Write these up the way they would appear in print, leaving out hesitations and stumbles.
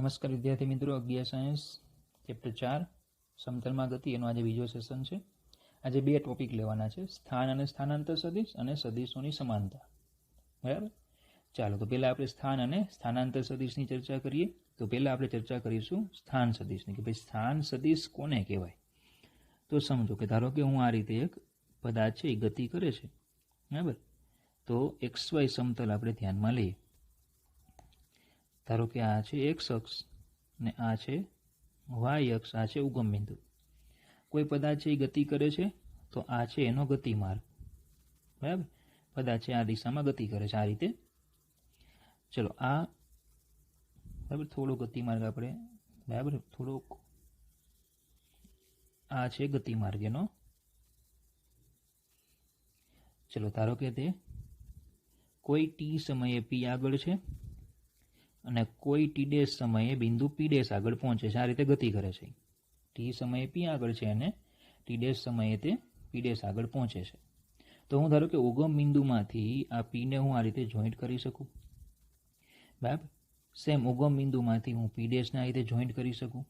નમસ્કાર વિદ્યાર્થી મિત્રો, અગિયાર સાયન્સ ચેપ્ટર 4 સમતલમાં ગતિ એનો આજે બીજો સેશન છે. આજે બે ટોપિક લેવાના છે, સ્થાન અને સ્થાનાંતર સદિશ અને સદિશોની સમાનતા. બરાબર, ચાલો તો પહેલાં આપણે સ્થાન અને સ્થાનાંતર સદિશની ચર્ચા કરીએ. તો પહેલાં આપણે ચર્ચા કરીશું સ્થાન સદિશની, કે ભાઈ સ્થાન સદિશ કોને કહેવાય. તો સમજો કે ધારો કે હું આ રીતે એક પદાર્થ છે એ ગતિ કરે છે, બરાબર. તો XY સમતલ આપણે ધ્યાનમાં લઈએ. ધારો કે આ છે એક્સ અક્ષ ને આ છે વાય અક્ષ, આ છે ઉગમ બિંદુ. કોઈ પદાર્થ છે એ ગતિ કરે છે તો આ છે એનો ગતિમાર્ગ, બરાબર. પદાર્થ છે આ દિશામાં ગતિ કરે છે આ રીતે. ચલો આ બરાબર, થોડો ગતિમાર્ગ આપણે બરાબર થોડોક આ છે ગતિમાર્ગ એનો. ચલો ધારો કે તે કોઈ ટી સમયે પી આગળ છે અને કોઈ ટી ડેશ સમયે બિંદુ પી ડેશ આગળ પહોંચે છે, આ રીતે ગતિ કરે છે. ટી સમયે પી આગળ છે અને ટી ડેશ સમયે તે પી ડેશ આગળ પહોંચે છે. તો હું ધારો કે ઉગમ બિંદુમાંથી આ પીને હું આ રીતે જોઈન્ટ કરી શકું, બરાબર. સેમ ઉગમ બિંદુમાંથી હું પી ડેશને આ રીતે જોઈન્ટ કરી શકું.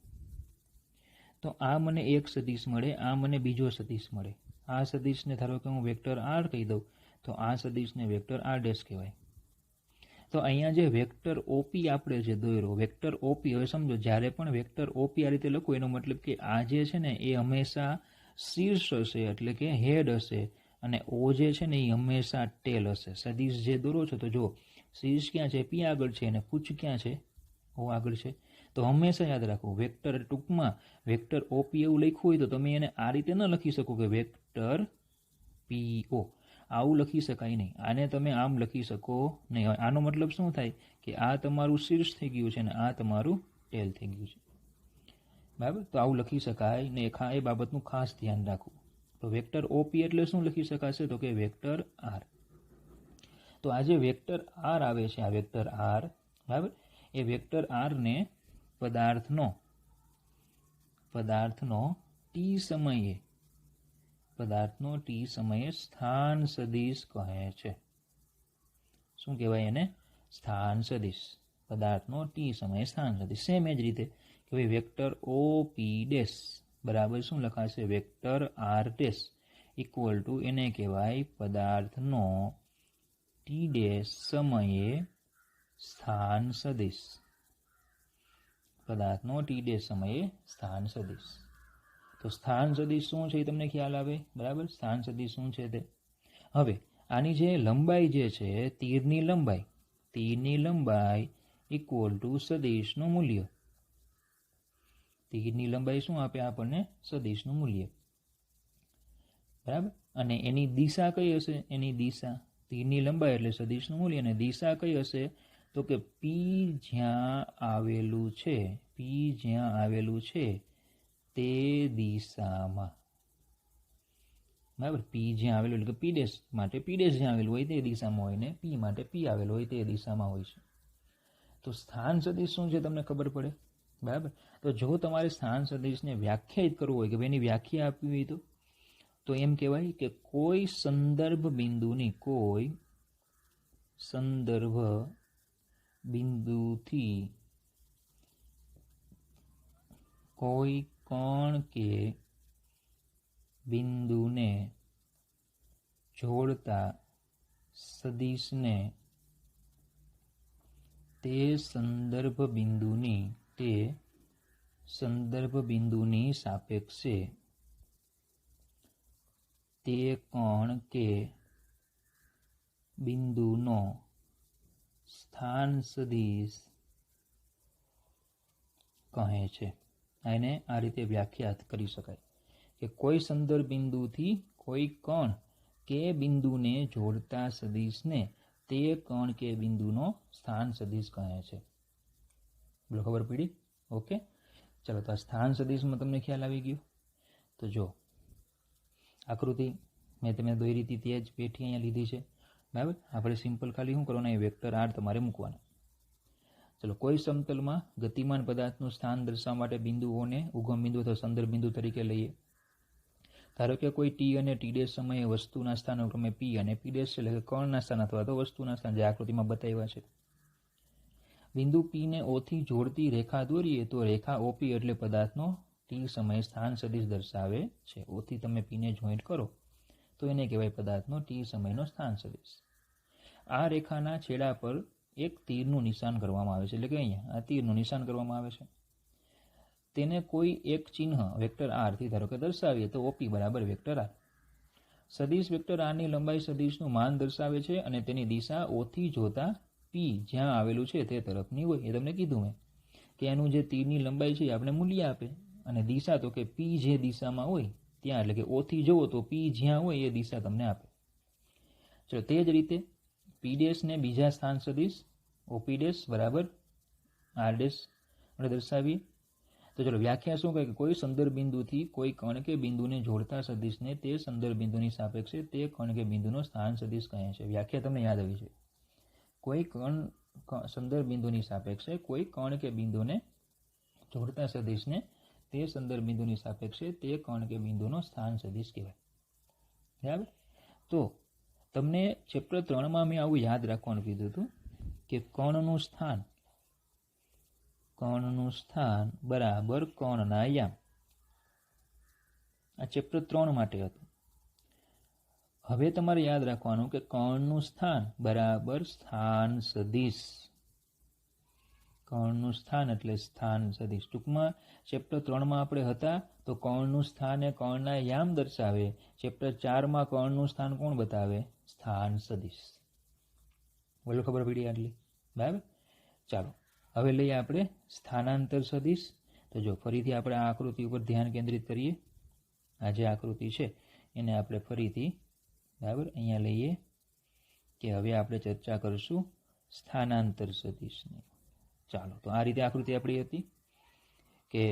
તો આ મને એક સદિશ મળે, આ મને બીજો સદિશ મળે. આ સદિશને ધારો કે હું વેક્ટર આર કહી દઉં તો આ સદિશને વેક્ટર આર ડેશ કહેવાય. તો અહીંયા જે વેક્ટર ઓપી આપણે જે દોર્યો, વેક્ટર ઓપી, હવે સમજો જ્યારે પણ વેક્ટર ઓપી આ રીતે લખું એનો મતલબ કે આ જે છે ને એ હંમેશા શીર્ષ હશે, એટલે કે હેડ હશે, અને ઓ જે છે ને એ હંમેશા ટેલ હશે. સદિશ જે દોરો છો તો જો શીર્ષ ક્યાં છે, પી આગળ છે, અને પૂછ ક્યાં છે, ઓ આગળ છે. તો હંમેશા યાદ રાખો, વેક્ટર ટૂંકમાં વેક્ટર ઓપી એવું લખ્યું હોય તો તમે એને આ રીતે ન લખી શકો કે વેક્ટર પીઓ, આવું લખી શકાય નહીં. આને તમે આમ લખી શકો નહીં. આનો મતલબ શું થાય કે આ તમારું શીર્ષ થઈ ગયું છે અને આ તમારું ટેલ થઈ ગયું છે, બરાબર. તો આવું લખી શકાય ને, એ બાબતનું ખાસ ધ્યાન રાખવું. તો વેક્ટર ઓપી એટલે શું લખી શકાશે તો કે વેક્ટર આર. તો આ જે વેક્ટર આર આવે છે, આ વેક્ટર આર, બરાબર, એ વેક્ટર આરને પદાર્થનો ટી સમયે સ્થાન સદિશ કહે છે. શું કહેવાય એને? સ્થાન સદિશ. પદાર્થનો ટી સમયે સ્થાન સદિશ. સેમ એ જ રીતે કે ભાઈ વેક્ટર ઓ પી ડેશ બરાબર શું લખાશે, vector R dash equal to એને કહેવાય પદાર્થનો ટી ડેશ સમયે સ્થાન સદિશ. પદાર્થનો ટી ડેશ સમયે સ્થાન સદિશ. તો સ્થાન સદિશ શું છે એ તમને ખ્યાલ આવે, બરાબર. સ્થાન સદિશ શું છે તે. હવે આની જે લંબાઈ જે છે, તીરની લંબાઈ ઇક્વલ ટુ સદિશનું મૂલ્ય. તીરની લંબાઈ શું આપે આપણને? સદિશનું મૂલ્ય, બરાબર. અને એની દિશા કઈ હશે? એની દિશા, તીરની લંબાઈ એટલે સદિશનું મૂલ્ય, અને દિશા કઈ હશે તો કે પી જ્યાં આવેલું છે તે દિશામાં, બરાબર. પી જ્યાં આવેલું એટલે કે પી ડેશ માટે પી ડેશ જ્યાં આવેલું હોય તે દિશામાં હોય, ને પી માટે પી આવેલું હોય તે દિશામાં હોય છે. તો સ્થાન સદિશ શું છે તમને ખબર પડે, બરાબર. તો જો તમારે સ્થાન સદિશને વ્યાખ્યાયિત કરવું હોય કે ભાઈ એની વ્યાખ્યા આપવી હોય તો એમ કહેવાય કે કોઈ સંદર્ભ બિંદુથી કોઈ કણ કે બિંદુને જોડતા સદિશને તે સંદર્ભ બિંદુની સાપેક્ષે તે કણ કે બિંદુનો સ્થાન સદિશ કહે છે. એને આ રીતે વ્યાખ્યાત કરી શકાય કે કોઈ સંદર્ભ બિંદુથી કોઈ કણ કે બિંદુને જોડતા સદિશને તે કણ કે બિંદુનો સ્થાન સદિશ કહે છે. બોલો, ખબર પડી? ઓકે, ચાલો. તો આ સ્થાન સદિશમાં તમને ખ્યાલ આવી ગયો. તો જો આકૃતિ મેં તમે દોરી હતી તે જ પેઠી અહીંયા લીધી છે, બરાબર. આપણે સિમ્પલ ખાલી શું કરવાનું, એ વેક્ટર આર તમારે મૂકવાના. ચલો, કોઈ સમતલમાં ગતિમાન પદાર્થનું સ્થાન દર્શાવવા માટે બિંદુઓને ઉગમ બિંદુ અથવા સંદર્ભ બિંદુ તરીકે લઈએ. ધારો કે કોઈ ટી અને ટી ડેશ સમયે વસ્તુના સ્થાનો ક્રમે પી અને પી ડેશ એટલે કે કણના સ્થાન અથવા તો વસ્તુના સ્થાન જે આકૃતિમાં બતાવ્યા છે. બિંદુ પી ને ઓ થી જોડતી રેખા દોરીએ તો રેખા ઓપી એટલે પદાર્થનો ટી સમય સ્થાન સદિશ દર્શાવે છે. ઓ થી તમે પીને જોઈન્ટ કરો તો એને કહેવાય પદાર્થનો ટી સમયનો સ્થાન સદિશ. આ રેખાના છેડા પર એક તીરનું નિશાન કરવામાં આવે છે, એટલે કે અહીંયા આ તીરનું નિશાન કરવામાં આવે છે. તેને કોઈ એક ચિહ્ન વેક્ટર આર થી ધારો કે દર્શાવીએ તો ઓપી બરાબર વેક્ટર આર. સદિશ વેક્ટર આરની લંબાઈ સદિશનું માન દર્શાવે છે અને તેની દિશા ઓ થી જોતા પી જ્યાં આવેલું છે તે તરફની હોય. એ તમને કીધું મેં કે એનું જે તીરની લંબાઈ છે આપણે મૂલ્ય આપે અને દિશા તો કે પી જે દિશામાં હોય ત્યાં, એટલે કે ઓ થી જુઓ તો પી જ્યાં હોય એ દિશા તમને આપે. ચલો તે જ રીતે પી ડેશ ને બીજા સ્થાન સદિશ ઓપી ડેશ બરાબર આર ડેશ આપણે દર્શાવીએ તો ચલો વ્યાખ્યા શું કહે કે કોઈ સંદર્ભ બિંદુથી કોઈ કણ કે બિંદુને જોડતા સદિશને તે સંદર્ભ બિંદુની સાપેક્ષે તે કણ કે બિંદુનો સ્થાન સદિશ કહે છે. વ્યાખ્યા તમને યાદ આવી છે. કોઈ સંદર્ભ બિંદુની સાપેક્ષે કોઈ કણ કે બિંદુને જોડતા સદિશને તે સંદર્ભ બિંદુની સાપેક્ષે તે કણ કે બિંદુનો સ્થાન સદિશ કહેવાય. બરાબર. તો તમને ચેપ્ટર 3માં મેં આવું યાદ રાખવાનું કીધું હતું કે કણનું સ્થાન બરાબર કણના યામ. આ ચેપ્ટર 3 માટે હતું. હવે તમારે યાદ રાખવાનું કે કણનું સ્થાન બરાબર સ્થાન સદિશ. કણનું સ્થાન એટલે સ્થાન સદિશ. ટૂંકમાં ચેપ્ટર 3માં આપણે હતા તો કણનું સ્થાન એ કણના યામ દર્શાવે. ચેપ્ટર 4માં કણનું સ્થાન કોણ બતાવે? સ્થાન સદિશ. બોલો ખબર પડી આટલી? બરાબર. ચાલો હવે લઈએ આપણે સ્થાનાંતર સદિશ. તો જો ફરીથી આપણે આ આકૃતિ ઉપર ધ્યાન કેન્દ્રિત કરીએ. આ જે આકૃતિ છે એને આપણે ફરીથી બરાબર અહીંયા લઈએ કે હવે આપણે ચર્ચા કરીશું સ્થાનાંતર સદિશની. ચાલો તો આ રીતે આકૃતિ આપણી હતી કે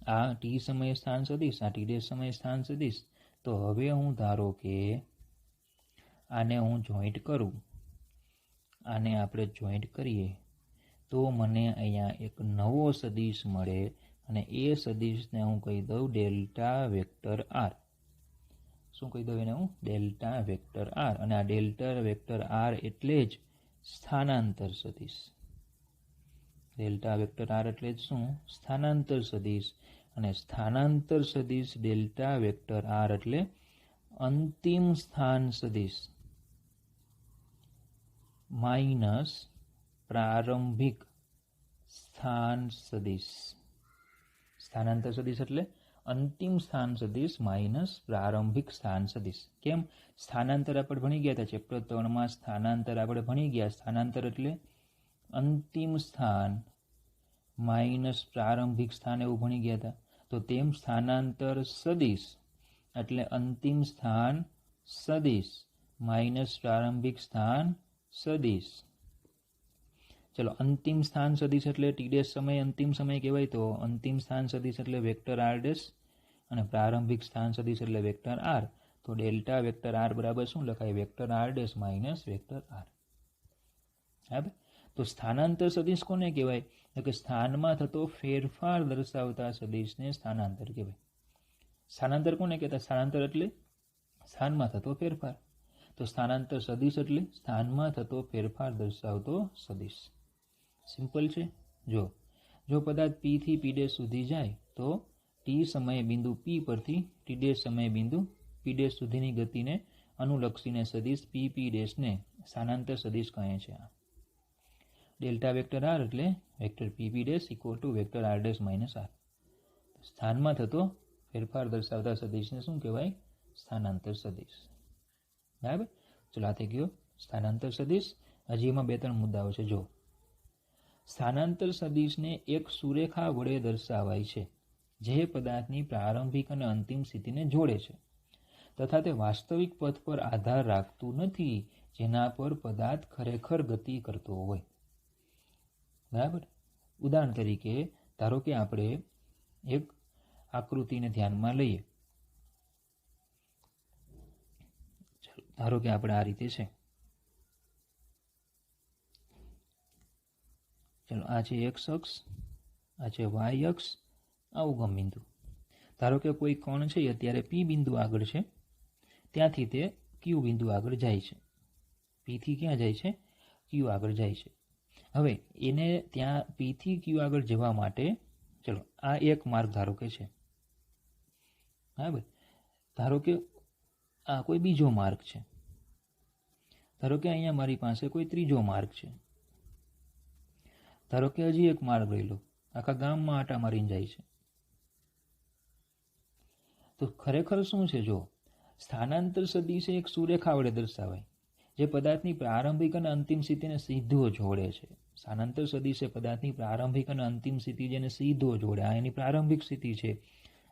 આ ટી સમય સ્થાન સદિશ, આ ટી ડેશ સમય સ્થાન સદિશ. તો હવે હું ધારો કે આને હું જોઈન્ટ કરું, આને આપણે જોઈન્ટ કરીએ તો મને અહીંયા એક નવો સદિશ મળે અને એ સદિશને હું કહી દઉં ડેલ્ટા વેક્ટર આર. શું કહી દઉં એને હું? Delta vector R. અને આ ડેલ્ટા વેક્ટર આર એટલે જ સ્થાનાંતર સદિશ. ડેલ્ટા વેક્ટર આર એટલે જ શું? સ્થાનાંતર સદિશ. અને સ્થાનાંતર સદિશ ડેલ્ટા વેક્ટર આર એટલે અંતિમ સ્થાન સદિશ માઇનસ પ્રારંભિક સ્થાન સદિશ. સ્થાનાંતર સદિશ એટલે અંતિમ સ્થાન સદિશ માઇનસ પ્રારંભિક સ્થાન સદિશ. કેમ? સ્થાનાંતર આપણે ભણી ગયા હતા ચેપ્ટર 3માં. સ્થાનાંતર આપણે ભણી ગયા. સ્થાનાંતર એટલે અંતિમ સ્થાન માઇનસ પ્રારંભિક સ્થાન એવું ભણી ગયા હતા. તો તેમ સ્થાનાંતર સદિશ એટલે અંતિમ સ્થાન સદિશ માઇનસ પ્રારંભિક સ્થાન સદિશ. ચલો અંતિમ સ્થાન સદિશ એટલે ટી ડેશ સમય અંતિમ સમય કહેવાય. તો અંતિમ સ્થાન સદિશ એટલે વેક્ટર આર ડેશ અને પ્રારંભિક સ્થાન સદિશ એટલે વેક્ટર આર. તો ડેલ્ટા વેક્ટર આર બરાબર શું લખાય? Vector R dash minus vector R. બરાબર. તો સ્થાનાંતર સદિશ કોને કહેવાય? તો કે સ્થાનમાં થતો ફેરફાર દર્શાવતા સદિશને સ્થાનાંતર કહેવાય. સ્થાનાંતર કોને કહેતા? સ્થાનાંતર એટલે સ્થાનમાં થતો ફેરફાર. તો સ્થાનાંતર સદિશ એટલે સ્થાનમાં થતો ફેરફાર દર્શાવતો સદિશ. સિમ્પલ છે. જો પદાર્થ પી થી પી ડેશ સુધી જાય તો ટી સમયે બિંદુ પી પરથી ટી ડેશ સમયે બિંદુ પી ડેશ સુધીની ગતિને અનુલક્ષીને સદિશ પી પી ડેશને સ્થાનાંતર સદિશ કહે છે. ડેલ્ટા વેક્ટર આર એટલે vector P P dash equal to vector R dash minus R. સ્થાનમાં થતો ફેરફાર દર્શાવતા સદિશને શું કહેવાય? સ્થાનાંતર સદિશ. બરાબર. ચલો આ થઈ ગયો સ્થાનાંતર સદિશ. હજી એમાં 2-3 મુદ્દાઓ છે. જો સ્થાનાંતર સદિશને એક સુરેખા વડે દર્શાવાય છે જે પદાર્થની પ્રારંભિક અને અંતિમ સ્થિતિને જોડે છે તથા તે વાસ્તવિક પથ પર આધાર રાખતું નથી જેના પર પદાર્થ ખરેખર ગતિ કરતો હોય. બરાબર. ઉદાહરણ તરીકે ધારો કે આપણે એક આકૃતિને ધ્યાનમાં લઈએ. ધારો કે આપણે આ રીતે છે. ચલો આ છે એક્સ અક્ષ, આ છે વાય અક્ષ, આ ઉગમ બિંદુ. ધારો કે કોઈ કણ છે અત્યારે પી બિંદુ આગળ છે, ત્યાંથી તે ક્યુ બિંદુ આગળ જાય છે. પી થી ક્યાં જાય છે? ક્યુ આગળ જાય છે. હવે એને ત્યાં પી થી ક્યુ આગળ જવા માટે ચલો આ એક માર્ગ ધારો કે છે, બરાબર. ધારો કે આ કોઈ બીજો માર્ગ છે, ધારો કે અહીંયા મારી પાસે કોઈ ત્રીજો માર્ગ છે, ધારો કે હજી એક માર્ગ લઈ લો, આખા ગામમાં આટા મારીને જાય છે. તો ખરેખર શું છે, જો સ્થાનાંતર સદિશ એક સુરેખા વડે દર્શાવાય જે પદાર્થની પ્રારંભિક અને અંતિમ સ્થિતિને સીધો જોડે છે. સ્થાનાંતર સદિશ એ પદાર્થની પ્રારંભિક અને અંતિમ સ્થિતિ જેને સીધો જોડે. આ એની પ્રારંભિક સ્થિતિ છે,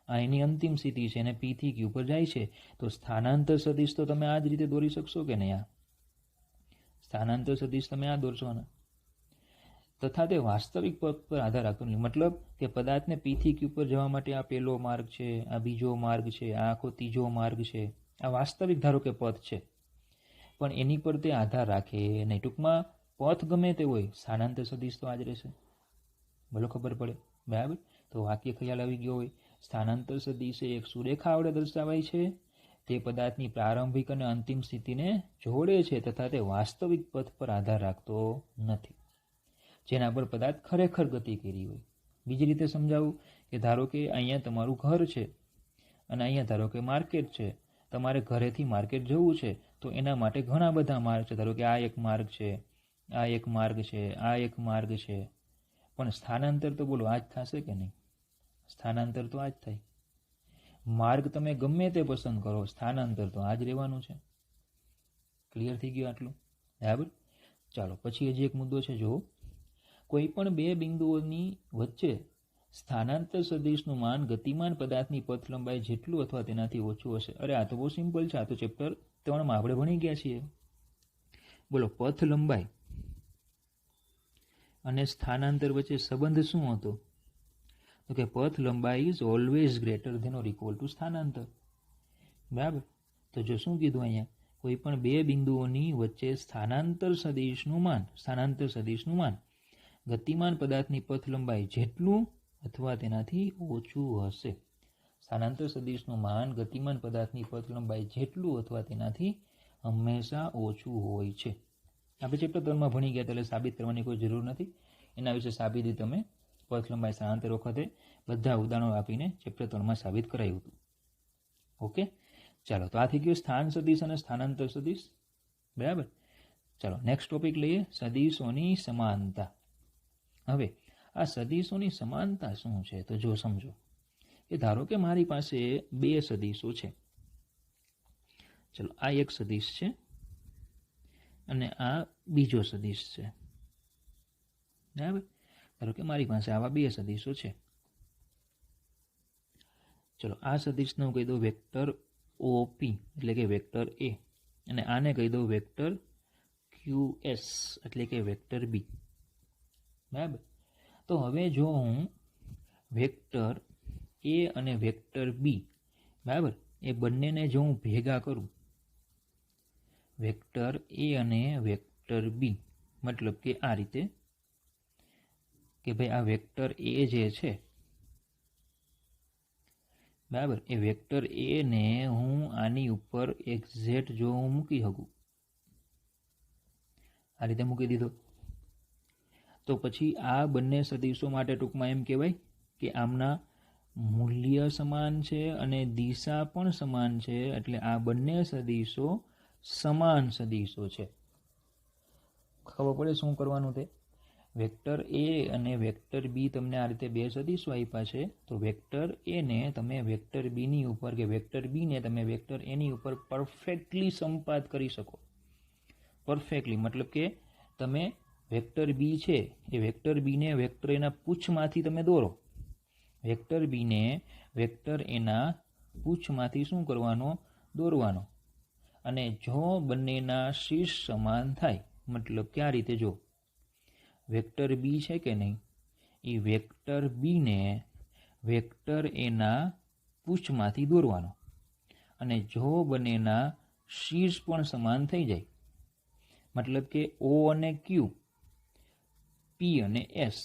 આ એની અંતિમ સ્થિતિ છે, અને પી થી ક્યુ પર જાય છે. તો સ્થાનાંતર સદિશ તો તમે આ જ રીતે દોરી શકશો કે નહીં? આ સ્થાનાંતર સદિશ તમે આ દોરશો ને, તથા તે વાસ્તવિક પદ પર આધાર રાખતો નથી. મતલબ કે પદાર્થને પી થી ક્યુ પર જવા માટે આ પહેલો માર્ગ છે, આ બીજો માર્ગ છે, આ આખો ત્રીજો માર્ગ છે, આ વાસ્તવિક ધારો કે પથ છે, પણ એની પર તે આધાર રાખે નહીં. ટૂંકમાં પથ ગમે તે હોય, સ્થાનાંતર સદિશ તો આ જ રહેશે. ભલો ખબર પડે, બરાબર. તો વાક્ય ખ્યાલ આવી ગયો હોય. સ્થાનાંતર સદિશ એક સુરેખા વડે દર્શાવાય છે, તે પદાર્થની પ્રારંભિક અને અંતિમ સ્થિતિને જોડે છે, તથા તે વાસ્તવિક પથ પર આધાર રાખતો નથી જેના પર પદાર્થ ખરેખર ગતિ કરી હોય. બીજી રીતે સમજાવું કે ધારો કે અહીંયા તમારું ઘર છે અને અહીંયા ધારો કે માર્કેટ છે. તમારે ઘરેથી માર્કેટ જવું છે તો એના માટે ઘણા બધા માર્ગ છે. ધારો કે આ એક માર્ગ છે, આ એક માર્ગ છે, આ એક માર્ગ છે, પણ સ્થાનાંતર તો બોલો આ જ થશે કે નહીં? સ્થાનાંતર તો આ જ થાય. માર્ગ તમે ગમે તે પસંદ કરો, સ્થાનાંતર તો આ જ રહેવાનું છે. ક્લિયર થઈ ગયું આટલું? બરાબર. ચાલો પછી હજી એક મુદ્દો છે. જો કોઈ પણ બે બિંદુઓની વચ્ચે સ્થાનાંતર સદિશનું માન ગતિમાન પદાર્થની પથ લંબાઈ જેટલું અથવા તેનાથી ઓછું હશે. અરે આ તો બહુ સિમ્પલ છે, આ તો ચેપ્ટર 3 આપણે ભણી ગયા છીએ. બોલો, પથ લંબાઈ અને સ્થાનાંતર વચ્ચે સંબંધ શું હતો? તો કે પથ લંબાઈ is always greater than or equal to સ્થાનાંતર. બરાબર. તો જો શું કીધું અહીંયા, કોઈ પણ બે બિંદુઓની વચ્ચે સ્થાનાંતર સદિશનું માન ગતિમાન પદાર્થની પથ લંબાઈ જેટલું અથવા તેનાથી ઓછું હશે. સ્થાનાંતર સદિશનું માન ગતિમાન પદાર્થની પથ લંબાઈ જેટલું અથવા તેનાથી હંમેશા ઓછું હોય છે. આપણે ચેપ્ટર 3માં ભણી ગયા એટલે સાબિત કરવાની કોઈ જરૂર નથી. એના વિશે સાબિતી તમે પથ લંબાઈ સ્થાનાંતર વખતે બધા ઉદાહરણો આપીને ચેપ્ટર 3માં સાબિત કરાયું હતું. ઓકે, ચાલો. તો આ થઈ ગયું સ્થાન સદિશ અને સ્થાનાંતર સદિશ. બરાબર. ચાલો નેક્સ્ટ ટોપિક લઈએ, સદિશોની સમાનતા. હવે આ સદિશોની સમાનતા શું છે? તો જો સમજો કે ધારો કે મારી પાસે બે સદિશો છે. ચલો, આ એક સદિશ છે અને આ બીજો સદિશ છે. બરાબર. ધારો કે મારી પાસે આવા બે સદિશો છે. ચલો, આ સદિશને હું કહી દઉં વેક્ટર ઓપી એટલે કે વેક્ટર એ, અને આને કહી દઉં વેક્ટર QS એટલે કે વેક્ટર બી. બરાબર. તો હવે જો હું વેક્ટર એ અને વેક્ટર બી, બરાબર, એ બંનેને જો હું ભેગા કરું, વેક્ટર એ અને વેક્ટર બી, મતલબ કે આ રીતે કે ભાઈ આ વેક્ટર એ જે છે, બરાબર, એ વેક્ટર એ ને હું આની ઉપર એક્ઝેક્ટ જો હું મૂકી શકું, આ રીતે મૂકી દીધો, તો પછી આ બંને સદિશો માટે ટૂંકમાં એમ કહેવાય કે આમના મૂલ્ય સમાન છે અને દિશા પણ સમાન છે. એટલે આ બંને સદિશો સમાન સદિશો છે. ખબર પડે શું કરવાનું તે? વેક્ટર એ અને વેક્ટર બી તમને આ રીતે બે સદિશો આપ્યા છે, તો વેક્ટર એ ને તમે વેક્ટર બી ની ઉપર કે વેક્ટર બી ને તમે વેક્ટર એ ની ઉપર પરફેક્ટલી સંપાત કરી શકો. પરફેક્ટલી મતલબ કે તમે વેક્ટર બી છે એ વેક્ટર બીને વેક્ટર એના પૂંછમાંથી તમે દોરો. વેક્ટર બીને વેક્ટર એના પૂંછમાંથી શું કરવાનો? દોરવાનો. અને જો બંનેના શીર્ષ સમાન થાય, મતલબ કે આ રીતે જો વેક્ટર બી છે કે નહીં, એ વેક્ટર બીને વેક્ટર એના પૂંછમાંથી દોરવાનો. અને જો બંનેના શીર્ષ પણ સમાન થઈ જાય, મતલબ કે O અને Q, P અને S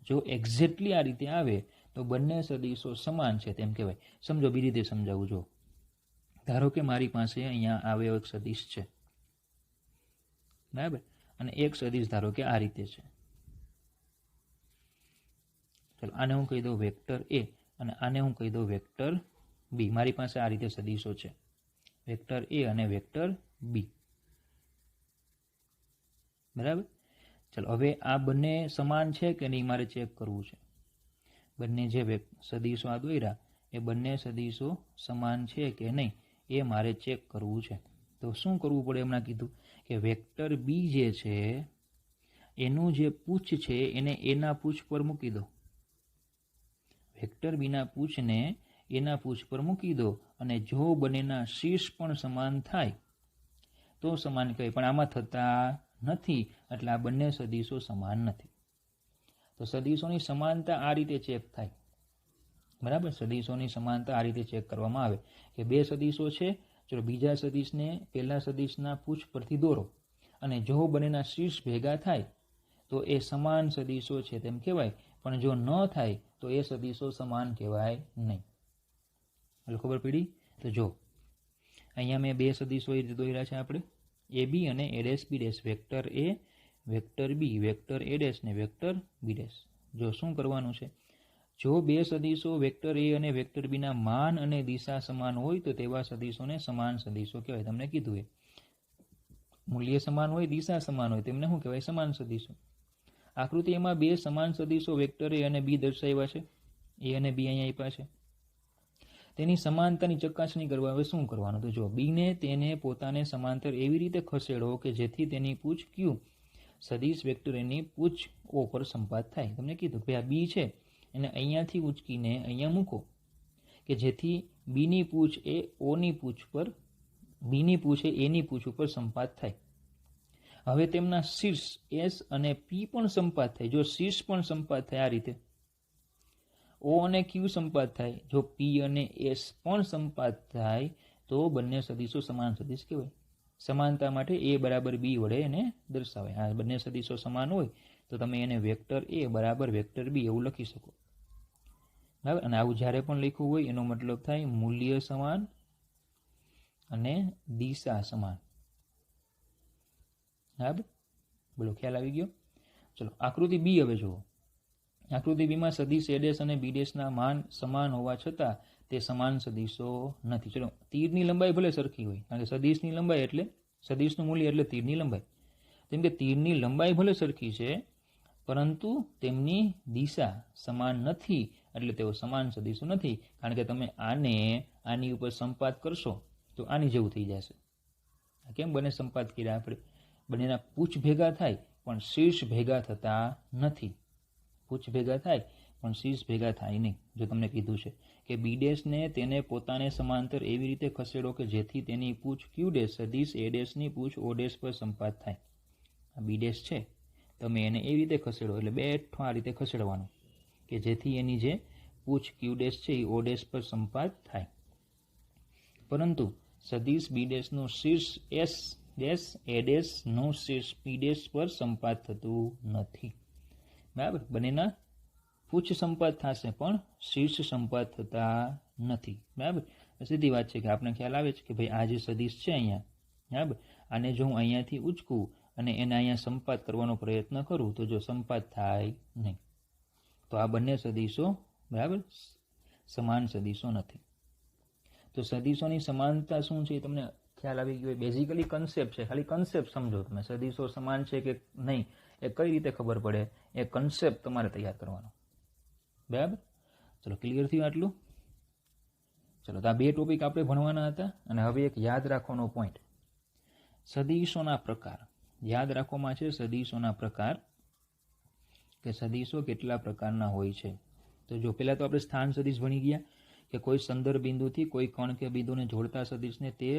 જો એક્ઝેક્ટલી આ રીતે આવે તો બંને સદિશો સમાન છે તેમ કહેવાય. સમજો, બીજી રીતે સમજાવું. જો ધારો કે મારી પાસે અહીંયા આવ્યો એક સદિશ છે, બરાબર, અને એક સદિશ ધારો કે આ રીતે છે. ચલો આને હું કહી દઉં વેક્ટર એ અને આને હું કહી દઉં વેક્ટર બી. મારી પાસે આ રીતે સદીશો છે, વેક્ટર એ અને વેક્ટર બી. બરાબર. ચલો હવે આ બંને સમાન છે કે નહીં મારે ચેક કરવું છે. બંને જે સદીશો આ દોર્યા એ બંને સદીશો સમાન છે કે નહીં એ મારે ચેક કરવું છે. તો શું કરવું પડે હમણાં કીધું કે વેક્ટર બી જે છે એનું જે પૂછ છે એને એના પૂછ પર મૂકી દો. વેક્ટર બીના પૂછને એના પૂછ પર મૂકી દો અને જો બંનેના શીર્ષ પણ સમાન થાય તો સમાન કહેવાય, પણ આમાં થતા નથી એટલે આ બંને સદીશો સમાન નથી. તો સદીશોની સમાનતા આ રીતે ચેક થાય. બરાબર. સદીશોની સમાનતા આ રીતે ચેક કરવામાં આવે કે બે સદીશો છે, ચલો બીજા સદીશને પહેલા સદીશના પૂછ પરથી દોરો અને જો બંનેના શીર્ષ ભેગા થાય તો એ સમાન સદીશો છે તેમ કહેવાય, પણ જો ન થાય તો એ સદીશો સમાન કહેવાય નહીં. એટલે ખબર પડી. તો જો અહીંયા મેં બે સદીશો એ રીતે દોર્યા છે આપણે, એ બી અને A dash B dash, vector A vector B, vector A dash ને વેક્ટર બી ડેશ. જો શું કરવાનું છે, જો બે સદીશો વેક્ટર એ અને વેક્ટર બીના માન અને દિશા સમાન હોય તો તેવા સદીશોને સમાન સદીશો કહેવાય. તમને કીધું એ મૂલ્ય સમાન હોય, દિશા સમાન હોય તેમને શું કહેવાય? સમાન સદીશો. આકૃતિ એમાં બે સમાન સદીશો વેક્ટર એ અને બી દર્શાવ્યા છે, એ અને બી અહીંયા આપ્યા છે. તેની સમાનતાની ચકાસણી કરવા હવે શું કરવાનું? તો જો બીને તેને પોતાને સમાંતર એવી રીતે ખસેડો કે જેથી તેની પૂછ ક્યુ સદીશ વેક્ટર એની પૂછ ઓ પર સંપાત થાય. તમને કીધું કે આ બી છે એને અહીંયાથી ઉચકીને અહીંયા મૂકો કે જેથી બીની પૂછ એ ઓની પૂછ પર, બીની પૂછ એ એની પૂછ ઉપર સંપાત થાય. હવે તેમના શીર્ષ એસ અને પી પણ સંપાત થાય. જો શીર્ષ પણ સંપાત થાય આ રીતે, ઓ અને ક્યુ સંપાત થાય, જો પી અને એસ પણ સંપાત થાય તો બંને સદીશો સમાન સદીશ કહેવાય. સમાનતા માટે એ બરાબર બી વડે એને દર્શાવાય. આ બંને સદીશો સમાન હોય તો તમે એને વેક્ટર એ બરાબર વેક્ટર બી એવું લખી શકો. બરાબર. અને આવું જ્યારે પણ લખ્યું હોય એનો મતલબ થાય મૂલ્ય સમાન અને દિશા સમાન. બરાબર. બોલો, ખ્યાલ આવી ગયો? ચલો આકૃતિ બી હવે જુઓ. આકૃતિ બીમાં સદીશ એ ડેશ અને બી ડેશના માન સમાન હોવા છતાં તે સમાન સદીશો નથી. ચલો તીરની લંબાઈ ભલે સરખી હોય, કારણ કે સદીશની લંબાઈ એટલે સદીશનું મૂલ્ય એટલે તીરની લંબાઈ. જેમ કે તીરની લંબાઈ ભલે સરખી છે પરંતુ તેમની દિશા સમાન નથી એટલે તેઓ સમાન સદીશો નથી. કારણ કે તમે આને આની ઉપર સંપાત કરશો તો આની જેવું થઈ જશે. કેમ બંને સંપાત કર્યા આપણે? બંનેના પૂછ ભેગા થાય પણ શીર્ષ ભેગા થતા નથી. પૂછ ભેગા થાય પણ શીર્ષ ભેગા થાય નહીં. જો તમને કીધું છે કે બી ડેશને તેને પોતાને સમાંતર એવી રીતે ખસેડો કે જેથી તેની પૂછ ક્યુ ડેશ સદીશ એ ડેશની પૂછ ઓ ડેશ પર સંપાત થાય. આ બી ડેશ છે, તમે એને એવી રીતે ખસેડો એટલે બેઠો આ રીતે ખસેડવાનું કે જેથી એની જે પૂછ ક્યુ ડેશ છે એ ઓ ડેશ પર સંપાત થાય. પરંતુ સદીશ બી ડેશનું શીર્ષ એસ ડેશ એ ડેશનું શીર્ષ પી ડેશ પર સંપાત થતું નથી. બરાબર. બંનેના પૂછ સંપાત થશે પણ શીર્ષ સંપાત થતા નથી. બરાબર. સીધી વાત છે કે આપણે ખ્યાલ આવે છે કે ભાઈ આ જે સદીશ છે અહીંયા, બરાબર, આને જો હું અહીંયાથી ઉચકું અને એને અહીંયા સંપાત કરવાનો પ્રયત્ન કરું તો જો સંપાત થાય નહીં. તો આ બંને સદીશો બરાબર સમાન સદીશો નથી. તો સદીશોની સમાનતા શું છે તમને ખ્યાલ આવી ગયો? બેઝિકલી કન્સેપ્ટ છે, ખાલી કન્સેપ્ટ સમજો તમે. સદીશો સમાન છે કે નહીં એ કઈ રીતે ખબર પડે એ કન્સેપ્ટ તમારે તૈયાર કરવાનો. બરાબર. ચલો ક્લિયર થયું આટલું? ચલો તો આ બે ટોપિક આપણે ભણવાના હતા. અને હવે એક યાદ રાખવાનો પોઈન્ટ, સદીશોના પ્રકાર યાદ રાખવામાં છે. સદીશોના પ્રકાર કે સદીશો કેટલા પ્રકારના હોય છે. તો જો પહેલા તો આપણે સ્થાન સદીશ ભણી ગયા કે કોઈ સંદર્ભ બિંદુથી કોઈ કણ કે બિંદુને જોડતા સદીશને તે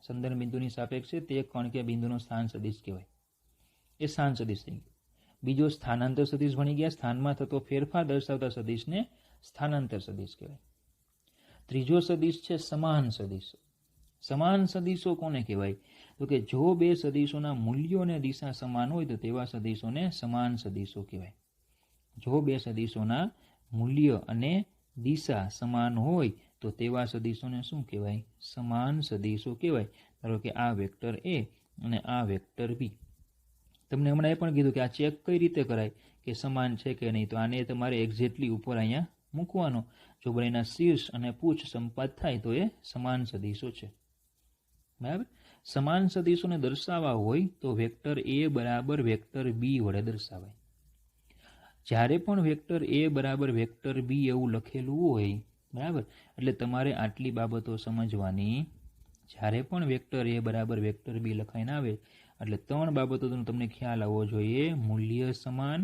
સંદર્ભ બિંદુની સાપેક્ષે તે કણ કે બિંદુનો સ્થાન સદીશ કહેવાય. એ સ્થાન સદીશ થઈ ગયો. બીજો સ્થાનાંતર સદીશ ભણી ગયા. સ્થાનમાં થતો ફેરફાર દર્શાવતા સદીશને સ્થાનાંતર સદીશ કહેવાય. ત્રીજો સદીશ છે સમાન સદીશો. સમાન સદીશો કોને કહેવાય? તો કે જો બે સદીશોના મૂલ્યો અને દિશા સમાન હોય તો તેવા સદીશોને સમાન સદીશો કહેવાય. જો બે સદીશોના મૂલ્ય અને દિશા સમાન હોય તો તેવા સદીશોને શું કહેવાય? સમાન સદીશો કહેવાય. ધારો કે આ વેક્ટર એ અને આ વેક્ટર બી. તમને હમણાં એ પણ કીધું કે આ ચેક કઈ રીતે કરાય કે સમાન છે કે નહીં, તો આને તમારે એક્ઝેક્ટલી ઉપર અહીંયા મૂકવાનો. જો બંનેના શીર્ષ અને પૂછ સંપાત થાય તો એ સમાન સદીશો છે. બરાબર. સમાન સદીશોને દર્શાવવા હોય તો વેક્ટર એ બરાબર વેક્ટર બી વડે દર્શાવાય. જ્યારે પણ વેક્ટર એ બરાબર વેક્ટર બી એવું લખેલું હોય, બરાબર, એટલે તમારે આટલી બાબતો સમજવાની. જ્યારે પણ વેક્ટર એ બરાબર વેક્ટર બી લખાઈને આવે એટલે 3 બાબતોનો તમને ખ્યાલ આવવો જોઈએ. મૂલ્ય સમાન,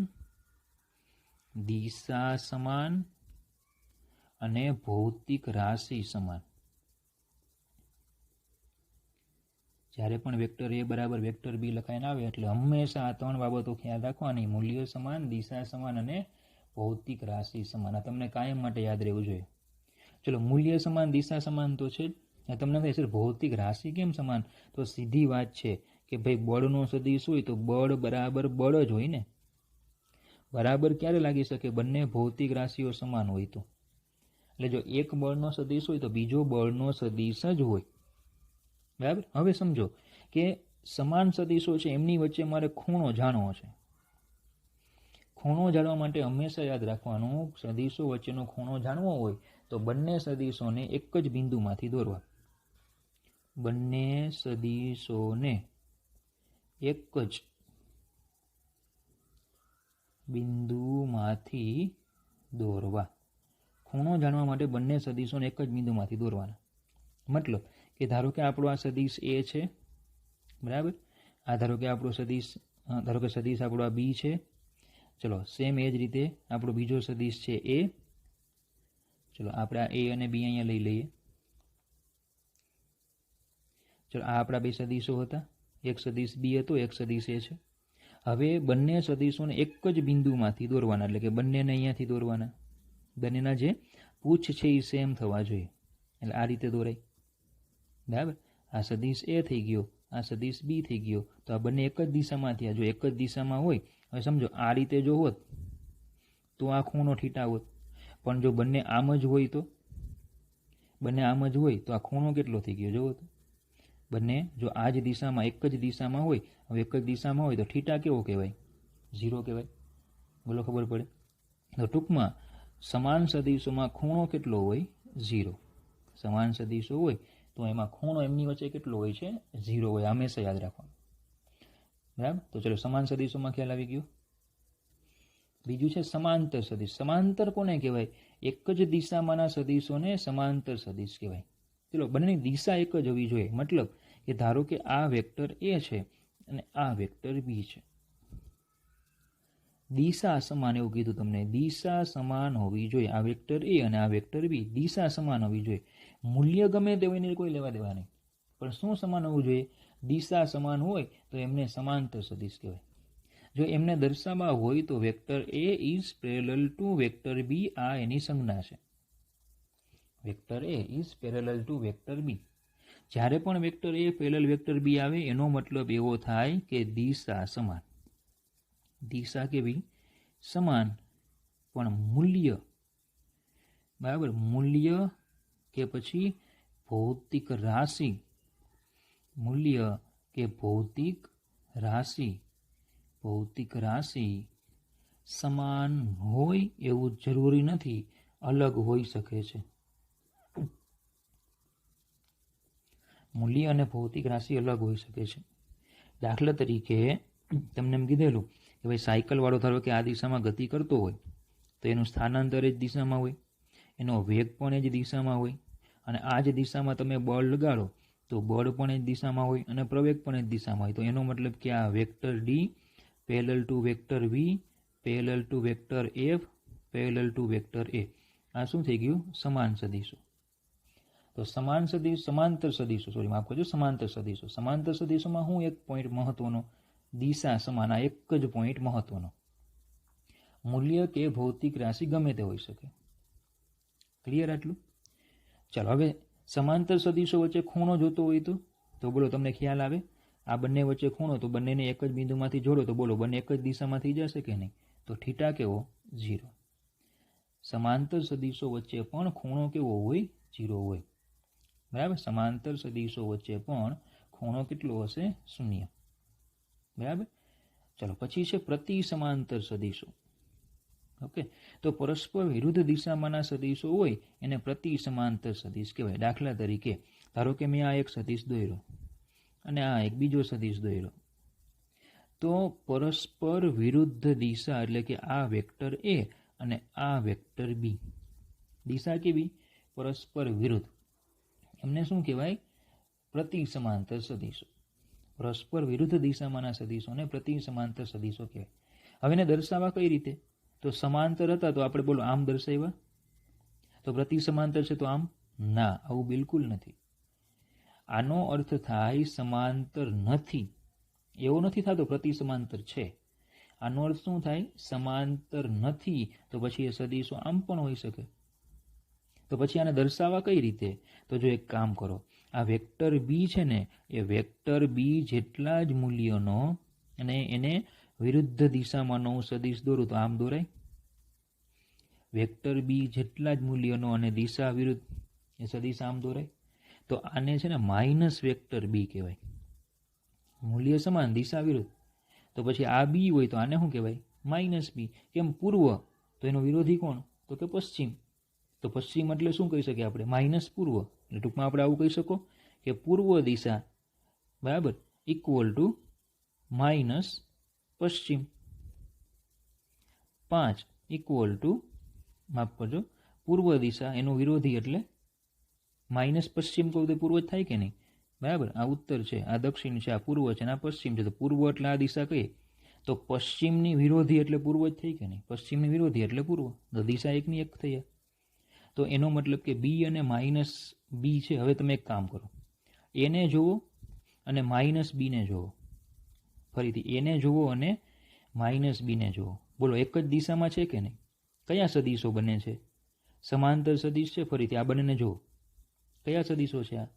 દિશા સમાન અને ભૌતિક રાશિ સમાન. જ્યારે પણ વેક્ટર એ બરાબર વેક્ટર બી લખાઈને આવે એટલે હંમેશા આ 3 બાબતો ખ્યાલ રાખવાની. મૂલ્ય સમાન, દિશા સમાન અને ભૌતિક રાશિ સમાન. આ તમને કાયમ માટે યાદ રહેવું જોઈએ. ચલો, મૂલ્ય સમાન, દિશા સમાન તો છે જ. તમને કહે સર ભૌતિક રાશિ કેમ સમાન? તો સીધી વાત છે કે ભાઈ બળનો સદીશ હોય તો બળ બરાબર બળ જ હોય ને. બરાબર ક્યારે લાગી શકે? બંને ભૌતિક રાશિઓ સમાન હોય તો. એટલે જો એક બળનો સદીશ હોય તો બીજો બળનો સદીશ જ હોય. બરાબર. હવે સમજો કે સમાન સદીશો છે, એમની વચ્ચે મારે ખૂણો જાણવો છે. ખૂણો જાણવા માટે હંમેશા યાદ રાખવાનું, સદીશો વચ્ચેનો ખૂણો જાણવો હોય તો બંને સદીશોને એક જ બિંદુમાંથી દોરવા. બંને સદીશોને એક જ બિંદુમાંથી દોરવા. ખૂણો જાણવા માટે બંને સદીશોને એક જ બિંદુમાંથી દોરવાના. મતલબ કે ધારો કે આપણો આ સદીશ એ છે, બરાબર. આ ધારો કે આપણો સદીશ, ધારો કે સદીશ આપણો આ બી છે. ચલો, સેમ એ જ રીતે આપણો બીજો સદીશ છે એ. ચલો, આપણે આ એ અને બી અહીંયા લઈ લઈએ. ચલો, આ આપણા બે સદીશો હતા. એક સદીશ બી હતો, એક સદીશ એ છે. હવે બંને સદીશોને એક જ બિંદુમાંથી દોરવાના, એટલે કે બંનેને અહીંયાથી દોરવાના. બંનેના જે પૂછ છે એ સેમ થવા જોઈએ. એટલે આ રીતે દોરાય. બરાબર. આ સદીશ એ થઈ ગયો, આ સદીશ બી થઈ ગયો. તો આ બંને એક જ દિશામાં થયા. જો એક જ દિશામાં હોય, હવે સમજો આ રીતે જો હોત તો આ ખૂણો થીટા હોત. પણ જો બંને આમ જ હોય તો, બંને આમ જ હોય તો આ ખૂણો કેટલો થઈ ગયો જોવો તો. બંને જો આ જ દિશામાં એક જ દિશામાં હોય, હવે એક જ દિશામાં હોય તો થીટા કેવો કહેવાય? 0 કહેવાય. બોલો, ખબર પડે? તો ટૂંકમાં સમાન સદીશોમાં ખૂણો કેટલો હોય? 0. સમાન સદીશો હોય તો એમાં ખૂણો એમની વચ્ચે કેટલો હોય છે? 0 હોય. હંમેશા યાદ રાખવાનું. બરાબર. તો ચલો, સમાન સદીશોમાં ખ્યાલ આવી ગયો. બીજું છે સમાંતર સદીશ. સમાંતર કોને કહેવાય? એક જ દિશામાંના સદીશોને સમાંતર સદીશ કહેવાય. ચલો, બંનેની દિશા એક જ હોવી જોઈએ. મતલબ કે ધારો કે આ વેક્ટર એ છે અને આ વેક્ટર બી છે. દિશા સમાન, એવું કીધું તમને. દિશા સમાન હોવી જોઈએ. આ વેક્ટર એ અને આ વેક્ટર બી, દિશા સમાન હોવી જોઈએ. મૂલ્ય ગમે તે હોય, કોઈ લેવા દેવા નહીં, પણ શું સમાન હોવું જોઈએ? દિશા સમાન હોય તો એમને સમાંતર સદીશ કહેવાય. જો એમને દર્શાવવા હોય તો vector A is parallel to vector B, આ એની સંજ્ઞા છે. Vector A is parallel to vector B. જ્યારે પણ vector A parallel vector B આવે એનો મતલબ એવો થાય કે દિશા સમાન. દિશા કેવી? સમાન. પણ મૂલ્ય, બરાબર, મૂલ્ય કે પછી ભૌતિક રાશિ, મૂલ્ય કે ભૌતિક રાશિ, ભૌતિક રાશિ સમાન હોય એવું જરૂરી નથી, અલગ હોઈ શકે છે. મૂલ્ય અને ભૌતિક રાશિ અલગ હોઈ શકે છે. દાખલા તરીકે તમને એમ કીધેલું કે ભાઈ સાયકલ વાળો ધારો કે આ દિશામાં ગતિ કરતો હોય તો એનું સ્થાનાંતર એ જ દિશામાં હોય, એનો વેગ પણ એ જ દિશામાં હોય, અને આ જ દિશામાં તમે બળ લગાડો તો બળ પણ એ જ દિશામાં હોય અને પ્રવેગ પણ એ જ દિશામાં હોય. તો એનો મતલબ કે આ vector D parallel to vector V, parallel to vector F, parallel to vector A. આ શું થઈ ગયું? સમાન સદીશો. તો સમાન સદીશ, સમાંતર સદીશો, સોરી માફ કરજો, સમાંતર સદીશો. સમાંતર સદીશોમાં હું એક પોઈન્ટ મહત્વનો, દિશા સમાન, આ એક જ પોઈન્ટ મહત્વનો. મૂલ્ય કે ભૌતિક રાશિ ગમે તે હોઈ શકે. ક્લિયર આટલું? ચાલો, હવે સમાંતર સદીશો વચ્ચે ખૂણો જોતો હોય તો બોલો, તમને ખ્યાલ આવે? આ બંને વચ્ચે ખૂણો, તો બંનેને એક જ બિંદુમાંથી જોડો તો બોલો, બંને એક જ દિશામાંથી જશે કે નહીં? તો થીટા કેવો? 0. સમાંતર સદીશો વચ્ચે પણ ખૂણો કેવો હોય? 0 હોય. બરાબર. સમાંતર સદીશો વચ્ચે પણ ખૂણો કેટલો હશે? 0. બરાબર. ચલો પછી છે પ્રતિ સમાંતર સદીશો. ઓકે, તો પરસ્પર વિરુદ્ધ દિશામાંના સદીશો હોય એને પ્રતિ સમાંતર સદીશ કહેવાય. દાખલા તરીકે ધારો કે મેં આ એક સદીશ દોર્યો અને આ એક બીજો સદીશ દોર્યો, તો પરસ્પર વિરુદ્ધ દિશા એટલે કે આ વેક્ટર એ અને આ વેક્ટર બી, દિશા કેવી? પરસ્પર વિરુદ્ધ, એમને શું કહેવાય? પ્રતિ સમાંતર સદીશો. પરસ્પર વિરુદ્ધ દિશામાંના સદીશોને પ્રતિ સમાંતર સદીશો કહેવાય. હવે એને દર્શાવવા કઈ રીતે? તો સમાંતર હતા તો આપણે બોલો આમ દર્શાવ્યા, તો પ્રતિ સમાંતર છે તો આમ? ના, આવું બિલકુલ નથી. આનો અર્થ થાય સમાંતર નથી, એવો નથી થતો પ્રતિ સમાંતર છે. આનો અર્થ શું થાય? સમાંતર નથી, તો પછી એ સદીશો આમ પણ હોઈ શકે. તો પછી આને દર્શાવવા કઈ રીતે? તો જો એક કામ કરો, આ વેક્ટર બી છે ને, એ વેક્ટર બી જેટલા જ મૂલ્યોનો અને એને વિરુદ્ધ દિશામાંનો હું સદીશ દોરું તો આમ દોરાય. વેક્ટર બી જેટલા જ મૂલ્યોનો અને દિશા વિરુદ્ધ એ સદીશ આમ દોરાય. તો આને છે ને માઇનસ વેક્ટર બી કહેવાય. મૂલ્ય સમાન, દિશા વિરુદ્ધ. તો પછી આ બી હોય તો આને શું કહેવાય? માઇનસ બી. કેમ? પૂર્વ, તો એનો વિરોધી કોણ? તો કે પશ્ચિમ. તો પશ્ચિમ એટલે શું કહી શકીએ આપણે? માઇનસ પૂર્વ. એટલે ટૂંકમાં આપણે આવું કહી શકો કે પૂર્વ દિશા બરાબર ઇક્વલ ટુ માઇનસ પશ્ચિમ. 5 ઇક્વલ ટુ, માફ કરજો, પૂર્વ દિશા એનો વિરોધી એટલે માઇનસ પશ્ચિમ કહું તો પૂર્વ જ થાય કે નહીં? બરાબર, આ ઉત્તર છે, આ દક્ષિણ છે, આ પૂર્વ છે, આ પશ્ચિમ છે. તો પૂર્વ એટલે આ દિશા કહીએ તો પશ્ચિમની વિરોધી એટલે પૂર્વ જ થઈ કે નહીં? પશ્ચિમની વિરોધી એટલે પૂર્વ, તો દિશા એકની એક થઈ. તો એનો મતલબ કે બી અને માઇનસ બી છે. હવે તમે એક કામ કરો, એને જુઓ અને માઇનસ બીને જુઓ. ફરીથી એને જુઓ અને માઇનસ બીને જુઓ. બોલો એક જ દિશામાં છે કે નહીં? કયા સદીશો બને છે? સમાંતર સદીશ છે. ફરીથી આ બંનેને જુઓ, કયા સદીશો છે? આ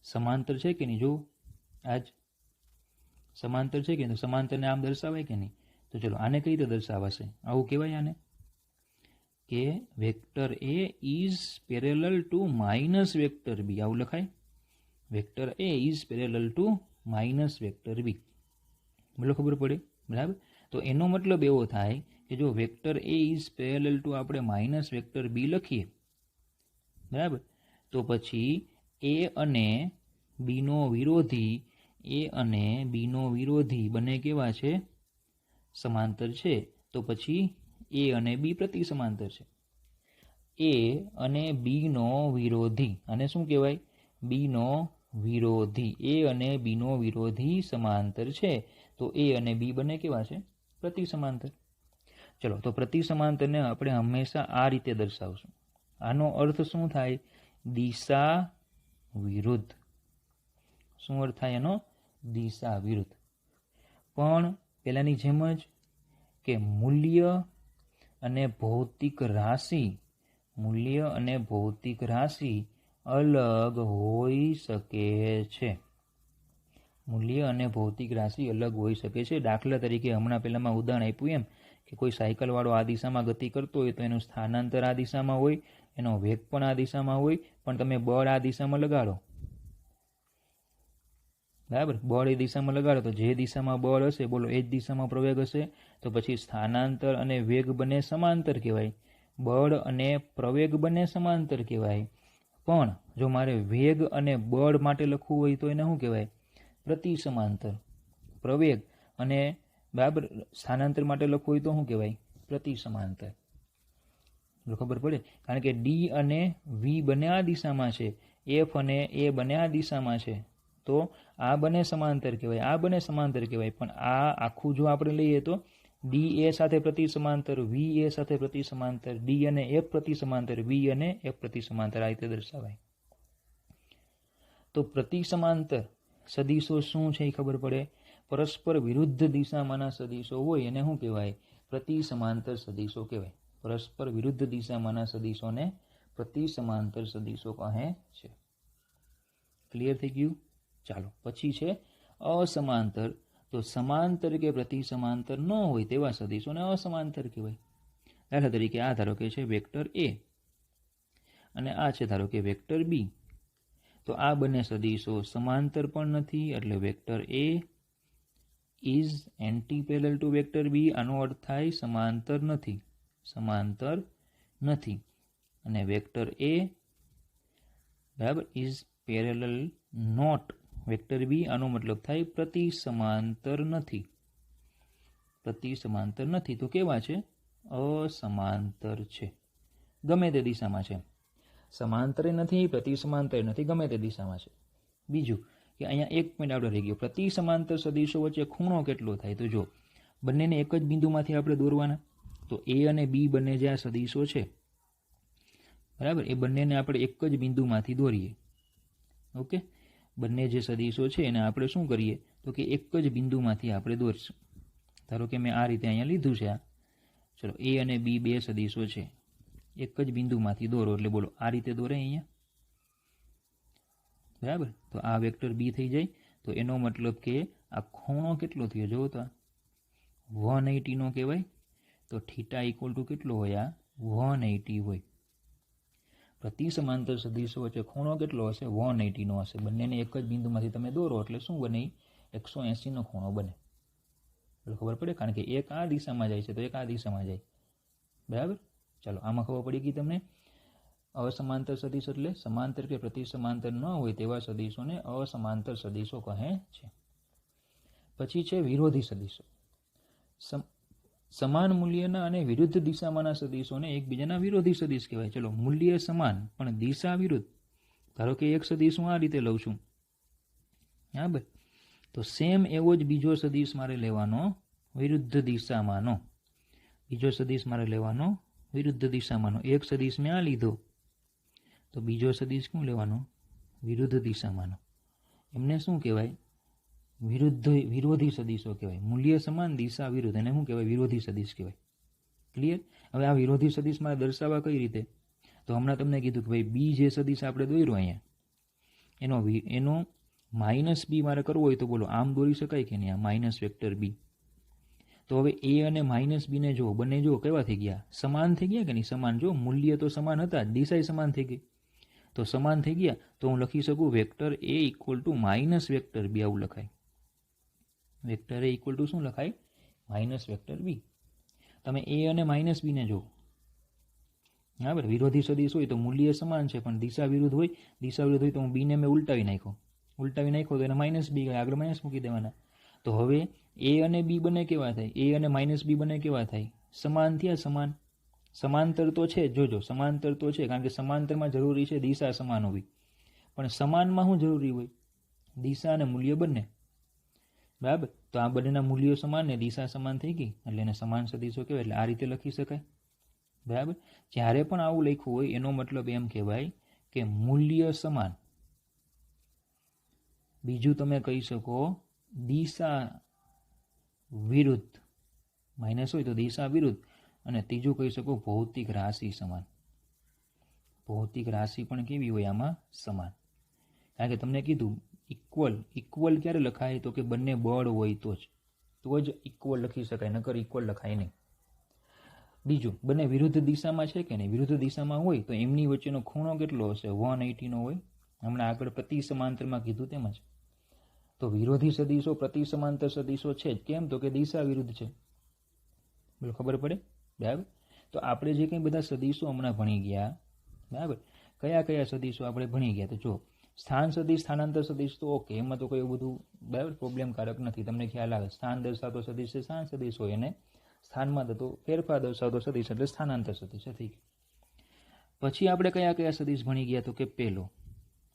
સમાંતર છે કે નહીં? જુઓ, આજ સમાંતર છે કે નહીં? સમાંતરને આમ દર્શાવાય કે નહીં? તો ચલો આને કઈ રીતે દર્શાવાશે? આવું કહેવાય આને કે vector A is parallel to minus vector B. આવું લખાય, vector A is parallel to minus vector B. બોલો ખબર પડે? બરાબર. તો એનો મતલબ એવો થાય કે જો vector A is parallel to આપણે માઇનસ વેક્ટર બી લખીએ, બરાબર, તો પછી એ અને બીનો વિરોધી, એ અને બીનો વિરોધી બંને કેવા છે? સમાંતર છે. તો પછી એ અને બી પ્રતિ સમાંતર છે. એ અને બીનો વિરોધી, અને શું કહેવાય? બીનો વિરોધી. એ અને બીનો વિરોધી સમાંતર છે. તો એ અને બી બંને કેવા છે? પ્રતિ સમાંતર. ચલો, તો પ્રતિ સમાંતરને આપણે હંમેશા આ રીતે દર્શાવશું. આનો અર્થ શું થાય? દિશા વિરુદ્ધ. શું અર્થ થાય એનો? દિશા વિરુદ્ધ. પણ પહેલાની જેમ જ કે મૂલ્ય અને ભૌતિક રાશિ, મૂલ્ય અને ભૌતિક રાશિ અલગ હોઈ શકે છે. મૂલ્ય અને ભૌતિક રાશિ અલગ હોઈ શકે છે. દાખલા તરીકે હમણાં પહેલામાં ઉદાહરણ આપ્યું એમ કે કોઈ સાયકલવાળો આ દિશામાં ગતિ કરતો હોય તો એનું સ્થાનાંતર આ દિશામાં હોય, એનો વેગ પણ આ દિશામાં હોય, પણ તમે બળ આ દિશામાં લગાડો, બરાબર, બળ એ દિશામાં લગાડો તો જે દિશામાં બળ હશે બોલો એ જ દિશામાં પ્રવેગ હશે. તો પછી સ્થાનાંતર અને વેગ બંને સમાંતર કહેવાય, બળ અને પ્રવેગ બંને સમાંતર કહેવાય. પણ જો મારે વેગ અને બળ માટે લખવું હોય તો એને શું કહેવાય? પ્રતિ સમાંતર. પ્રવેગ અને બરાબર સ્થાનાંતર માટે લખવું હોય તો શું કહેવાય? પ્રતિ સમાંતર. ખબર પડે? કારણ કે ડી અને વી બંને આ દિશામાં છે, એફ અને એ બંને આ દિશામાં છે, તો આ બંને સમાંતર કહેવાય, આ બંને સમાંતર કહેવાય. પણ આ આખું જો આપણે લઈએ તો ડી એ સાથે પ્રતિ સમાંતર, વી એ સાથે પ્રતિ સમાંતર, ડી અને એફ પ્રતિ સમાંતર, વી અને એફ પ્રતિ સમાંતર, આ રીતે દર્શાવાય. તો પ્રતિ સમાંતર સદીશો શું છે એ ખબર પડે? પરસ્પર વિરુદ્ધ દિશામાંના સદીશો હોય એને શું કહેવાય? પ્રતિ સમાંતર સદીશો કહેવાય. પરસ્પર વિરુદ્ધ દિશામાંના સદીશોને પ્રતિ સમાંતર સદીશો કહે છે. ક્લિયર થઈ ગયું? ચાલો, પછી છે અસમાંતર. તો સમાંતર કે પ્રતિ સમાંતર ન હોય તેવા સદીશોને અસમાંતર કહેવાય. દાખલા તરીકે આ ધારો કે છે વેક્ટર એ અને આ છે ધારો કે વેક્ટર બી. તો આ બંને સદીશો સમાંતર પણ નથી, એટલે vector A is anti parallel to vector B, આનો અર્થ થાય સમાંતર નથી, સમાંતર નથી. અને વેક્ટર એ બરાબર is parallel not vector B, આનો મતલબ થાય પ્રતિ સમાંતર નથી, પ્રતિ સમાંતર નથી. તો કેવા છે? અસમાંતર છે, ગમે તે દિશામાં છે, સમાંતર નથી, પ્રતિ સમાંતર નથી, ગમે તે દિશામાં છે. બીજું કે અહીંયા એક પોઈન્ટ આપણે રહી ગયો, પ્રતિ સમાંતર સદિશો વચ્ચે ખૂણો કેટલો થાય? તો જો બંનેને એક જ બિંદુમાંથી આપણે દોરવાના, તો એ અને બી બંને જે આ સદિશો છે બરાબર, એ બંનેને આપણે એક જ બિંદુમાંથી દોરીએ. ઓકે, બંને જે સદિશો છે એને આપણે શું કરીએ તો કે એક જ બિંદુમાંથી આપણે દોરીશું. ધારો કે મેં આ રીતે અહીંયા લીધું છે, આ ચલો એ અને બી બે સદિશો છે, એક જ બિંદુમાંથી દોરો એટલે બોલો આ રીતે દોરે અહીંયા બરાબર. તો આ વેક્ટર બી થઈ જાય. તો એનો મતલબ કે આ ખૂણો કેટલો થયો જોવો તો 180 નો કહેવાય. તો થીટા ઇક્વલ ટુ કેટલો હોય? આ 180 હોય. પ્રતિ સમાંતર સદિશો વચ્ચે ખૂણો કેટલો હશે? 180 નો હશે. બંનેને એક જ બિંદુમાંથી તમે દોરો એટલે શું બને? 180 નો ખૂણો બને. ખબર પડે, કારણ કે એક આ દિશામાં જાય છે તો એક આ દિશામાં જાય બરાબર. ચાલો આમાં ખબર પડી ગઈ તમને. અસમાંતર સદિશ એટલે સમાંતર કે પ્રતિ સમાંતર ન હોય તેવા સદિશોને અસમાંતર સદિશો કહે છે. પછી છે વિરોધી સદિશો. સમાન મૂલ્યના અને વિરુદ્ધ દિશામાંના સદિશોને એકબીજાના વિરોધી સદિશ કહેવાય. ચલો મૂલ્ય સમાન પણ દિશા વિરુદ્ધ. ધારો કે એક સદિશ હું આ રીતે લઉં છું બરાબર, તો સેમ એવો જ બીજો સદિશ મારે લેવાનો વિરુદ્ધ દિશામાંનો, બીજો સદિશ મારે લેવાનો વિરુદ્ધ દિશામાંનો. એક સદિશ મેં આ લીધો તો બીજો સદિશ શું લેવાનો? વિરુદ્ધ દિશામાંનો. એમને શું કહેવાય? વિરોધી સદિશો કહેવાય. મૂલ્ય સમાન દિશા વિરુદ્ધ, એને શું કહેવાય? વિરોધી સદિશ કહેવાય. ક્લિયર? હવે આ વિરોધી સદિશ મારે દર્શાવવા કઈ રીતે? તો હમણાં તમને કીધું કે ભાઈ બી જે સદિશ આપણે દોર્યો અહીંયા, એનો માઇનસ બી મારે કરવો હોય તો બોલો આમ દોરી શકાય કે નહીં? આ માઇનસ વેક્ટર બી. તો હવે એ અને માઇનસ બી ને જો બંને જો કેવા થઈ ગયા? સમાન થઈ ગયા કે નહીં? સમાન. જો મૂલ્ય તો સમાન હતા, દિશા સમાન થઈ ગઈ. તો સમાન થઈ ગયા તો હું લખી શકું vector A equal to minus vector B. આવું લખાય. વેક્ટર એ ઇક્વલ ટુ શું લખાય? Minus vector B. તમે એ અને માઇનસ બી ને જો બરાબર, વિરોધી સદિશ હોય તો મૂલ્ય સમાન છે પણ દિશા વિરુદ્ધ હોય. દિશા વિરુદ્ધ હોય તો હું બીને મેં ઉલટાવી નાખ્યો તો એને માઇનસ બી આગળ માઇનસ મૂકી દેવાના. તો હવે એ અને બી બંને કેવા થાય? એ અને માઇનસ બી બંને કેવા થાય? સમાન થયા. સમાન. સમાંતર તો છે, જોજો સમાંતર તો છે, કારણ કે સમાંતરમાં જરૂરી છે દિશા સમાન હોવી, પણ સમાનમાં શું જરૂરી હોય? દિશા અને મૂલ્ય બંને બરાબર. તો આ બંનેના મૂલ્યો સમાન ને દિશા સમાન થઈ ગઈ એટલે એને સમાન સદિશો કહેવાય. એટલે આ રીતે લખી શકાય બરાબર. જ્યારે પણ આવું લખ્યું હોય એનો મતલબ એમ કહેવાય કે મૂલ્ય સમાન. બીજું તમે કહી શકો દિશા વિરુદ્ધ, માઇનસ હોય તો દિશા વિરુદ્ધ. અને ત્રીજું કહી શકો ભૌતિક રાશિ સમાન. ભૌતિક રાશિ પણ કેવી હોય આમાં? સમાન. કારણ કે તમને કીધું ઇક્વલ ક્યારે લખાય? તો કે બંને બળ હોય તો જ ઇક્વલ લખી શકાય, નકર ઇક્વલ લખાય નહીં. બીજું, બંને વિરુદ્ધ દિશામાં છે કે નહીં? વિરુદ્ધ દિશામાં હોય તો એમની વચ્ચેનો ખૂણો કેટલો હશે? 180 નો હોય. હમણાં આગળ પ્રતિ સમાંતરમાં કીધું તેમજ. તો વિરોધી સદિશો પ્રતિ સમાંતર સદિશો છે જ. કેમ? તો કે દિશા વિરુદ્ધ છે. બોલો ખબર પડે બરાબર. તો આપણે જે કંઈ બધા સદિશો હમણાં ભણી ગયા બરાબર, કયા કયા સદિશો આપણે ભણી ગયા? તો જો સ્થાન સદિશ, સ્થાનાંતર સદિશ તો ઓકે, એમાં તો કોઈ બધું બરાબર પ્રોબ્લેમકારક નથી, તમને ખ્યાલ આવે. સ્થાન દર્શાવતો સદિશ છે સ્થાન સદિશ હોય, અને સ્થાનમાં થતો ફેરફાર દર્શાવતો સદિશ એટલે સ્થાનાંતર સદિશ છે. ઠીક. પછી આપણે કયા કયા સદિશ ભણી ગયા? તો કે પહેલો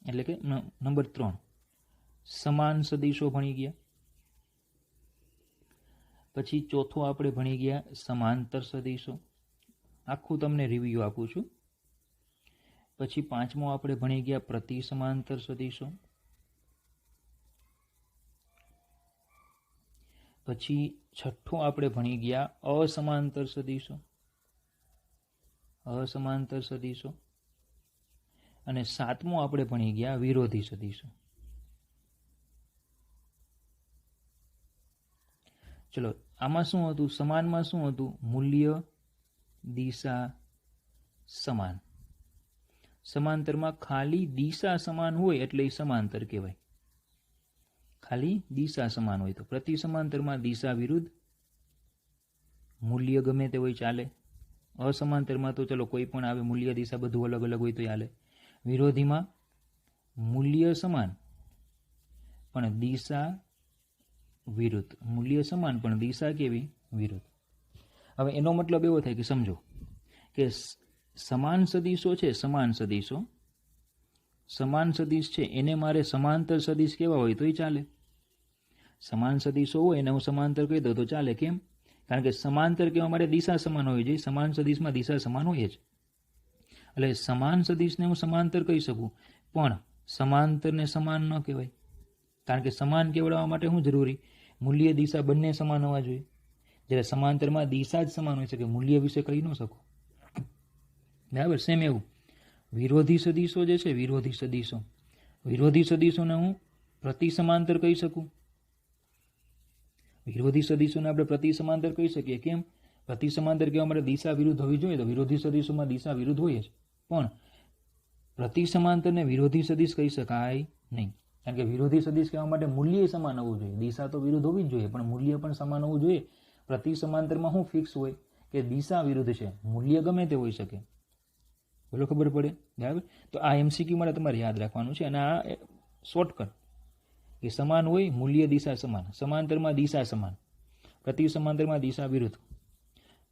એટલે કે નંબર 3 સમાન સદિશો ભણી ગયા. પછી ચોથો આપણે ભણી ગયા સમાંતર સદિશો. આખું તમને રિવ્યુ આપું છું. પછી પાંચમો આપણે ભણી ગયા પ્રતિ સમાંતર સદિશો. પછી છઠ્ઠો આપણે ભણી ગયા અસમાંતર સદિશો. અસમાંતર સદિશો. અને સાતમો આપણે ભણી ગયા વિરોધી સદિશો. ચલો આમાં શું હતું? સમાનમાં શું હતું? મૂલ્ય, દિશા સમાન. સમાંતરમાં ખાલી દિશા સમાન હોય એટલે એ સમાંતર કહેવાય. ખાલી દિશા સમાન હોય તો. પ્રતિ સમાંતરમાં દિશા વિરુદ્ધ, મૂલ્ય ગમે તે હોય ચાલે. અસમાંતરમાં તો ચલો કોઈ પણ આવે, મૂલ્ય દિશા બધું અલગ અલગ હોય તો ચાલે. વિરોધીમાં મૂલ્ય સમાન પણ દિશા વિરુદ્ધ. મૂલ્ય સમાન પણ દિશા કેવી? વિરુદ્ધ. હવે એનો મતલબ એવો થાય કે સમજો કે સમાન સદીશો છે, સમાન સદીશ છે એને મારે સમાંતર સદીશ કેવા હોય તોય ચાલે. સમાન સદીશો હોય એને હું સમાંતર કહી દઉં તો ચાલે. કેમ? કારણ કે સમાંતર કહેવા માટે દિશા સમાન હોવી જોઈએ. સમાન સદીશમાં દિશા સમાન હોય જ. એટલે સમાન સદીશને હું સમાંતર કહી શકું, પણ સમાંતરને સમાન ન કહેવાય. કારણ કે સમાન કહેવડાવવા માટે શું જરૂરી? મૂલ્ય દિશા બંને સમાન હોવા જોઈએ. જ્યારે સમાંતરમાં દિશા જ સમાન હોય છે કે મૂલ્ય વિશે કહી ન શકો. બરાબર. સેમ એવું વિરોધી સદીશો જે છે, વિરોધી સદીશોને હું પ્રતિ સમાંતર કહી શકું. વિરોધી સદીશોને આપણે પ્રતિ સમાંતર કહી શકીએ. કેમ? પ્રતિ સમાંતર કહેવા માટે દિશા વિરુદ્ધ હોવી જોઈએ, તો વિરોધી સદીશોમાં દિશા વિરુદ્ધ હોય જ. પણ પ્રતિ સમાંતરને વિરોધી સદીશ કહી શકાય નહીં. કારણ કે વિરોધી સદીશ કહેવા માટે મૂલ્ય સમાન હોવું જોઈએ. દિશા તો વિરુદ્ધ હોવી જ જોઈએ, પણ મૂલ્ય પણ સમાન હોવું જોઈએ. પ્રતિ સમાંતરમાં શું ફિક્સ હોય કે દિશા વિરુદ્ધ છે, મૂલ્ય ગમે તે હોઈ શકે. બોલો, ખબર પડે? બરાબર. તો આ MCQ માટે તમારે યાદ રાખવાનું છે. અને આ શોર્ટકટ કે સમાન હોય, મૂલ્ય દિશા સમાન, સમાંતરમાં દિશા સમાન, પ્રતિ સમાંતરમાં દિશા વિરુદ્ધ,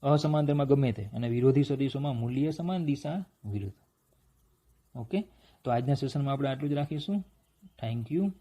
અસમાંતરમાં ગમે તે, અને વિરોધી સદીશોમાં મૂલ્ય સમાન, દિશા વિરુદ્ધ. ઓકે, તો આજના સેશનમાં આપણે આટલું જ રાખીશું. Thank you.